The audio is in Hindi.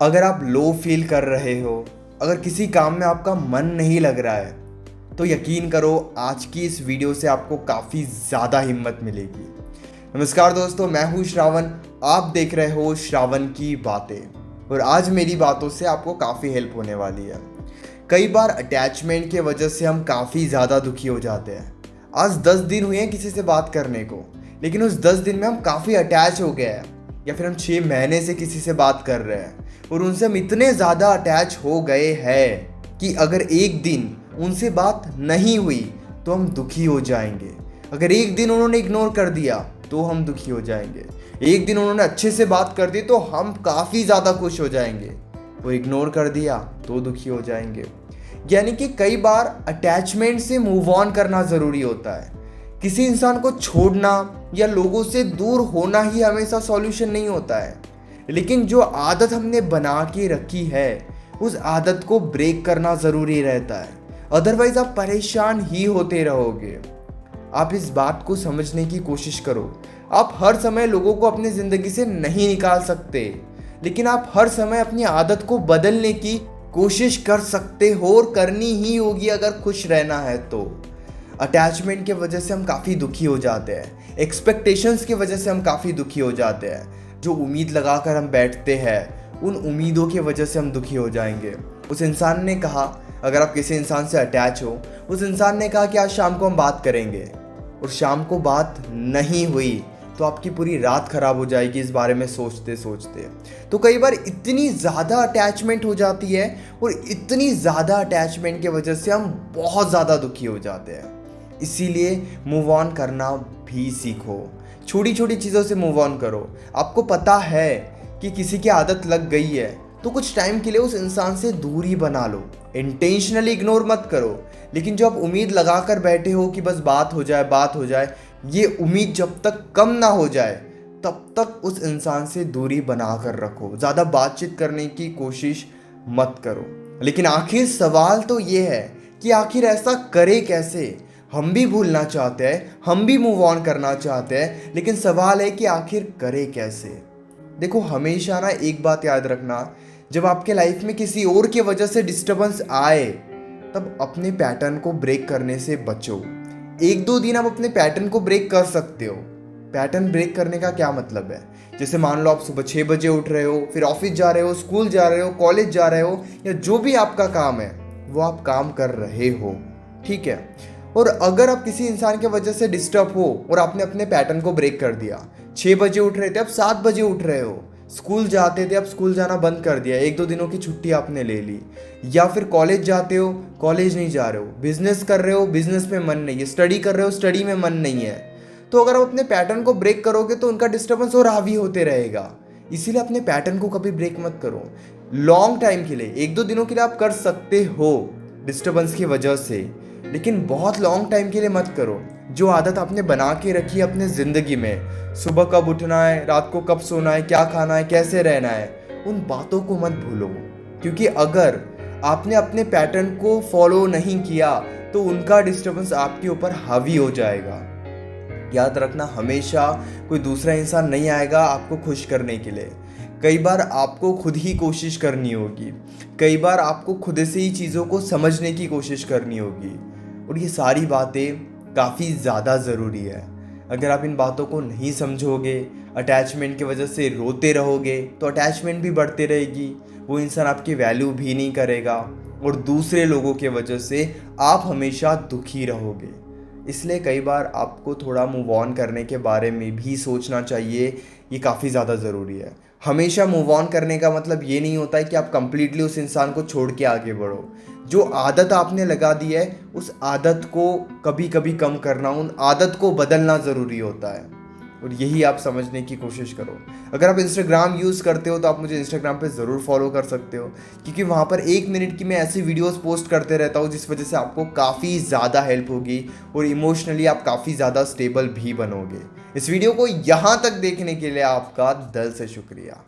अगर आप लो फील कर रहे हो, अगर किसी काम में आपका मन नहीं लग रहा है, तो यकीन करो आज की इस वीडियो से आपको काफ़ी ज़्यादा हिम्मत मिलेगी। नमस्कार दोस्तों, मैं हूँ श्रावण। आप देख रहे हो श्रावण की बातें और आज मेरी बातों से आपको काफ़ी हेल्प होने वाली है। कई बार अटैचमेंट के वजह से हम काफ़ी ज़्यादा दुखी हो जाते हैं। आज 10 दिन हुए हैं किसी से बात करने को, लेकिन उस 10 दिन में हम काफ़ी अटैच हो गए हैं, या फिर हम 6 महीने से किसी से बात कर रहे हैं और उनसे हम इतने ज़्यादा अटैच हो गए हैं कि अगर एक दिन उनसे बात नहीं हुई तो हम दुखी हो जाएंगे। अगर एक दिन उन्होंने इग्नोर कर दिया तो हम दुखी हो जाएंगे। एक दिन उन्होंने अच्छे से बात कर दी तो हम काफ़ी ज़्यादा खुश हो जाएंगे, वो इग्नोर कर दिया तो दुखी हो जाएंगे। यानी कि कई बार अटैचमेंट से मूव ऑन करना ज़रूरी होता है। किसी इंसान को छोड़ना या लोगों से दूर होना ही हमेशा सॉल्यूशन नहीं होता है, लेकिन जो आदत हमने बना के रखी है उस आदत को ब्रेक करना ज़रूरी रहता है। अदरवाइज आप परेशान ही होते रहोगे। आप इस बात को समझने की कोशिश करो। आप हर समय लोगों को अपनी ज़िंदगी से नहीं निकाल सकते, लेकिन आप हर समय अपनी आदत को बदलने की कोशिश कर सकते हो और करनी ही होगी अगर खुश रहना है तो। अटैचमेंट के वजह से हम काफ़ी दुखी हो जाते हैं, एक्सपेक्टेशंस की वजह से हम काफ़ी दुखी हो जाते हैं। जो उम्मीद लगाकर हम बैठते हैं उन उम्मीदों की वजह से हम दुखी हो जाएंगे। उस इंसान ने कहा, अगर आप किसी इंसान से अटैच हो, उस इंसान ने कहा कि आज शाम को हम बात करेंगे और शाम को बात नहीं हुई तो आपकी पूरी रात खराब हो जाएगी इस बारे में सोचते सोचते। तो कई बार इतनी ज़्यादा अटैचमेंट हो जाती है और इतनी ज़्यादा अटैचमेंट की वजह से हम बहुत ज़्यादा दुखी हो जाते हैं। इसीलिए मूव ऑन करना भी सीखो। छोटी छोटी चीज़ों से मूव ऑन करो। आपको पता है कि किसी की आदत लग गई है तो कुछ टाइम के लिए उस इंसान से दूरी बना लो। इंटेंशनली इग्नोर मत करो, लेकिन जो आप उम्मीद लगा कर बैठे हो कि बस बात हो जाए, ये उम्मीद जब तक कम ना हो जाए तब तक उस इंसान से दूरी बना कर रखो। ज़्यादा बातचीत करने की कोशिश मत करो। लेकिन आखिर सवाल तो ये है कि आखिर ऐसा करे कैसे। हम भी भूलना चाहते हैं, हम भी मूव ऑन करना चाहते हैं, लेकिन सवाल है कि आखिर करे कैसे। देखो, हमेशा ना एक बात याद रखना, जब आपके लाइफ में किसी और की वजह से डिस्टर्बेंस आए तब अपने पैटर्न को ब्रेक करने से बचो। 1-2 दिन आप अपने पैटर्न को ब्रेक कर सकते हो। पैटर्न ब्रेक करने का क्या मतलब है? जैसे मान लो आप सुबह 6 बजे उठ रहे हो, फिर ऑफिस जा रहे हो, स्कूल जा रहे हो, कॉलेज जा रहे हो, या जो भी आपका काम है वो आप काम कर रहे हो, ठीक है। और अगर आप किसी इंसान की वजह से डिस्टर्ब हो और आपने अपने पैटर्न को ब्रेक कर दिया, 6 बजे उठ रहे थे, अब 7 बजे उठ रहे हो, स्कूल जाते थे, अब स्कूल जाना बंद कर दिया, 1-2 दिनों की छुट्टी आपने ले ली, या फिर कॉलेज जाते हो, कॉलेज नहीं जा रहे हो, बिजनेस कर रहे हो, बिजनेस में मन नहीं है, स्टडी कर रहे हो, स्टडी में मन नहीं है, तो अगर आप अपने पैटर्न को ब्रेक करोगे तो उनका डिस्टर्बेंस और हावी होते रहेगा। इसीलिए अपने पैटर्न को कभी ब्रेक मत करो। लॉन्ग टाइम के लिए, 1-2 दिनों के लिए आप कर सकते हो डिस्टर्बेंस की वजह से, लेकिन बहुत लॉन्ग टाइम के लिए मत करो। जो आदत आपने बना के रखी है अपने ज़िंदगी में, सुबह कब उठना है, रात को कब सोना है, क्या खाना है, कैसे रहना है, उन बातों को मत भूलो। क्योंकि अगर आपने अपने पैटर्न को फॉलो नहीं किया तो उनका डिस्टर्बेंस आपके ऊपर हावी हो जाएगा। याद रखना, हमेशा कोई दूसरा इंसान नहीं आएगा आपको खुश करने के लिए। कई बार आपको खुद ही कोशिश करनी होगी, कई बार आपको खुद से ही चीज़ों को समझने की कोशिश करनी होगी, और ये सारी बातें काफ़ी ज़्यादा ज़रूरी है। अगर आप इन बातों को नहीं समझोगे, अटैचमेंट की वजह से रोते रहोगे, तो अटैचमेंट भी बढ़ती रहेगी, वो इंसान आपकी वैल्यू भी नहीं करेगा और दूसरे लोगों की वजह से आप हमेशा दुखी रहोगे। इसलिए कई बार आपको थोड़ा मूव ऑन करने के बारे में भी सोचना चाहिए, ये काफ़ी ज़्यादा ज़रूरी है। हमेशा मूव ऑन करने का मतलब ये नहीं होता है कि आप कंप्लीटली उस इंसान को छोड़ के आगे बढ़ो। जो आदत आपने लगा दी है उस आदत को कभी कभी कम करना, उन आदत को बदलना ज़रूरी होता है, और यही आप समझने की कोशिश करो। अगर आप इंस्टाग्राम यूज़ करते हो तो आप मुझे इंस्टाग्राम पे ज़रूर फॉलो कर सकते हो, क्योंकि वहाँ पर 1 मिनट की मैं ऐसी वीडियोस पोस्ट करते रहता हूँ जिस वजह से आपको काफ़ी ज़्यादा हेल्प होगी और इमोशनली आप काफ़ी ज़्यादा स्टेबल भी बनोगे। इस वीडियो को यहाँ तक देखने के लिए आपका दिल से शुक्रिया।